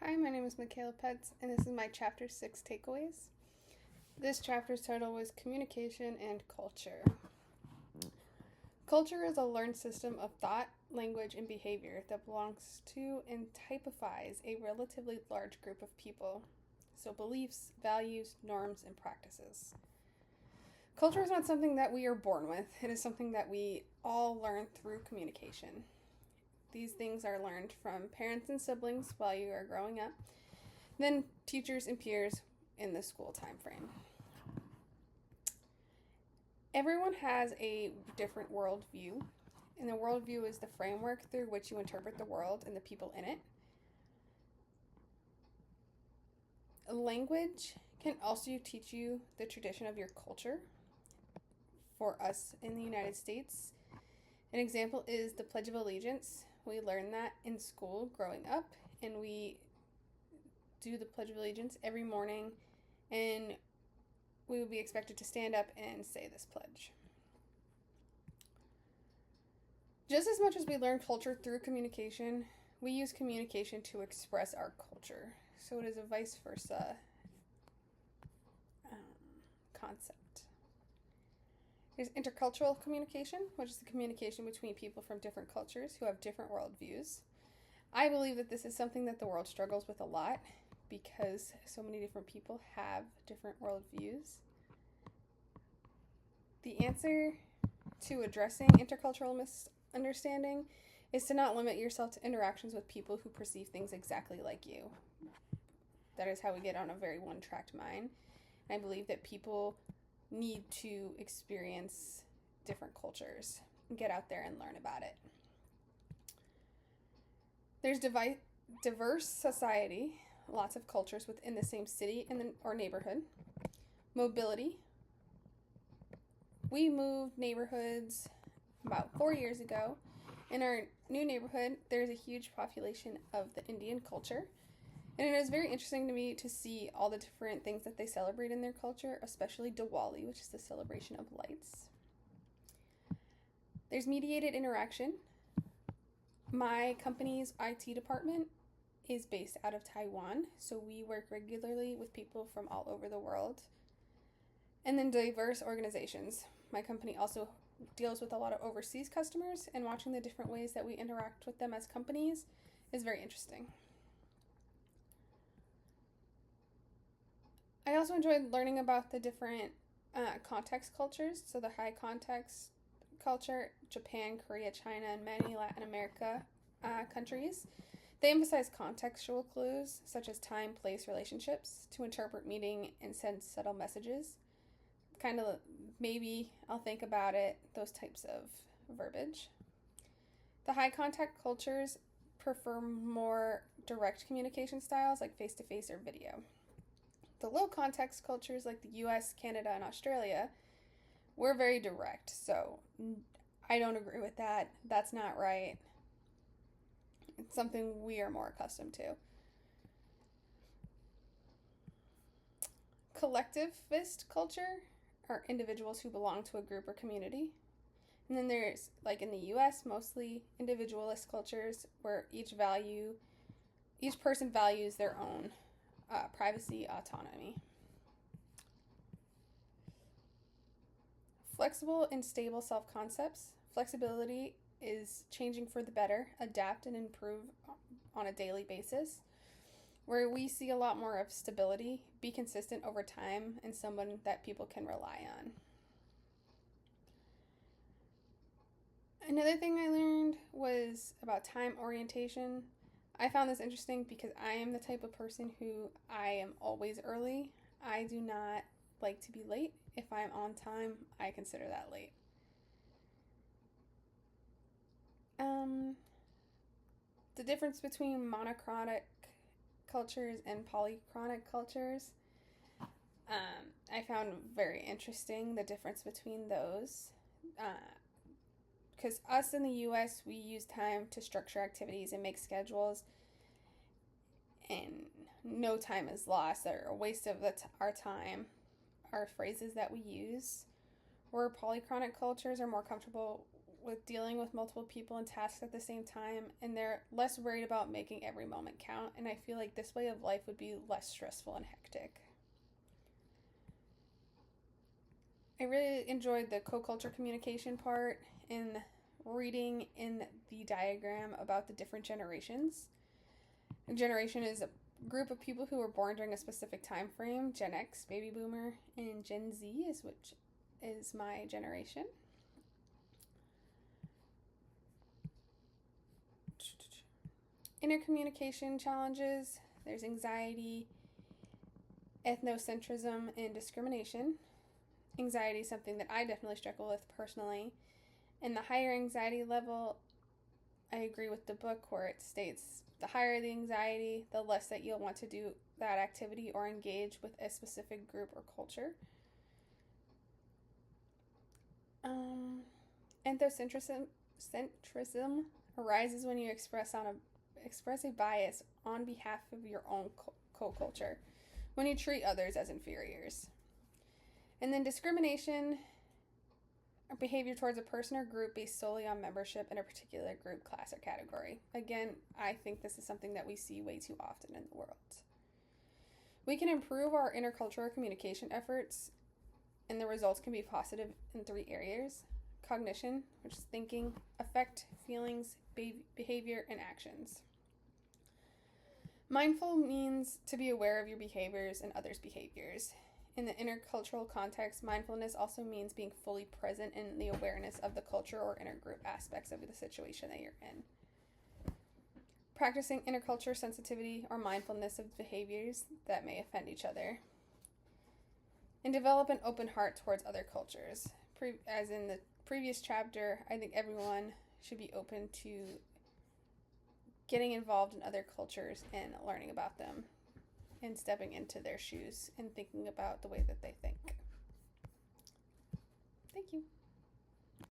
Hi, my name is Michaela Petz, and this is my Chapter 6 takeaways. This chapter's title was Communication and Culture. Culture is a learned system of thought, language, and behavior that belongs to and typifies a relatively large group of people. So, beliefs, values, norms, and practices. Culture is not something that we are born with, it is something that we all learn through communication. These things are learned from parents and siblings while you are growing up, then teachers and peers in the school time frame. Everyone has a different worldview, and the worldview is the framework through which you interpret the world and the people in it. Language can also teach you the tradition of your culture. For us in the United States, an example is the Pledge of Allegiance. We learn that in school growing up, and we do the Pledge of Allegiance every morning, and we would be expected to stand up and say this pledge. Just as much as we learn culture through communication, we use communication to express our culture. So it is a vice versa concept. There's intercultural communication, which is the communication between people from different cultures who have different worldviews. I believe that this is something that the world struggles with a lot because so many different people have different worldviews. The answer to addressing intercultural misunderstanding is to not limit yourself to interactions with people who perceive things exactly like you. That is how we get on a very one-tracked mind. And I believe that people need to experience different cultures and get out there and learn about it. There's diverse society, lots of cultures within the same city or neighborhood. Mobility. We moved neighborhoods about 4 years ago. In our new neighborhood, there's a huge population of the Indian culture. And it is very interesting to me to see all the different things that they celebrate in their culture, especially Diwali, which is the celebration of lights. There's mediated interaction. My company's IT department is based out of Taiwan, so we work regularly with people from all over the world. And then diverse organizations. My company also deals with a lot of overseas customers, and watching the different ways that we interact with them as companies is very interesting. I also enjoyed learning about the different context cultures. So the high context culture, Japan, Korea, China, and many Latin America countries. They emphasize contextual clues such as time, place, relationships to interpret meaning and send subtle messages. Kind of maybe I'll think about it, those types of verbiage. The high contact cultures prefer more direct communication styles like face-to-face or video. The low context cultures like the US, Canada, and Australia, we're very direct. So I don't agree with that. That's not right. It's something we are more accustomed to. Collectivist culture are individuals who belong to a group or community. And then there's, like in the US, mostly individualist cultures where each person values their own privacy, autonomy. Flexible and stable self-concepts. Flexibility is changing for the better, adapt and improve on a daily basis. Where we see a lot more of stability, be consistent over time, and someone that people can rely on. Another thing I learned was about time orientation. I found this interesting because I am the type of person who I am always early. I do not like to be late. If I'm on time, I consider that late. The difference between monochronic cultures and polychronic cultures, I found very interesting, the difference between those. Because us in the US, we use time to structure activities and make schedules, and no time is lost or a waste of our time are phrases that we use. Where polychronic cultures are more comfortable with dealing with multiple people and tasks at the same time, and they're less worried about making every moment count. And I feel like this way of life would be less stressful and hectic. I really enjoyed the co-culture communication part in reading in the diagram about the different generations. A generation is a group of people who were born during a specific time frame. Gen X, Baby Boomer, and Gen Z which is my generation. Intercommunication challenges. There's anxiety, ethnocentrism, and discrimination. Anxiety is something that I definitely struggle with personally. And the higher anxiety level, I agree with the book where it states the higher the anxiety, the less that you'll want to do that activity or engage with a specific group or culture. Ethnocentrism arises when you express a bias on behalf of your own co-culture, when you treat others as inferiors. And then discrimination, or behavior towards a person or group based solely on membership in a particular group, class, or category. Again, I think this is something that we see way too often in the world. We can improve our intercultural communication efforts, and the results can be positive in 3 areas: cognition, which is thinking; affect, feelings; behavior, and actions. Mindful means to be aware of your behaviors and others' behaviors. In the intercultural context, mindfulness also means being fully present in the awareness of the culture or intergroup aspects of the situation that you're in. Practicing intercultural sensitivity or mindfulness of behaviors that may offend each other. And develop an open heart towards other cultures. As in the previous chapter, I think everyone should be open to getting involved in other cultures and learning about them, and stepping into their shoes and thinking about the way that they think. Thank you.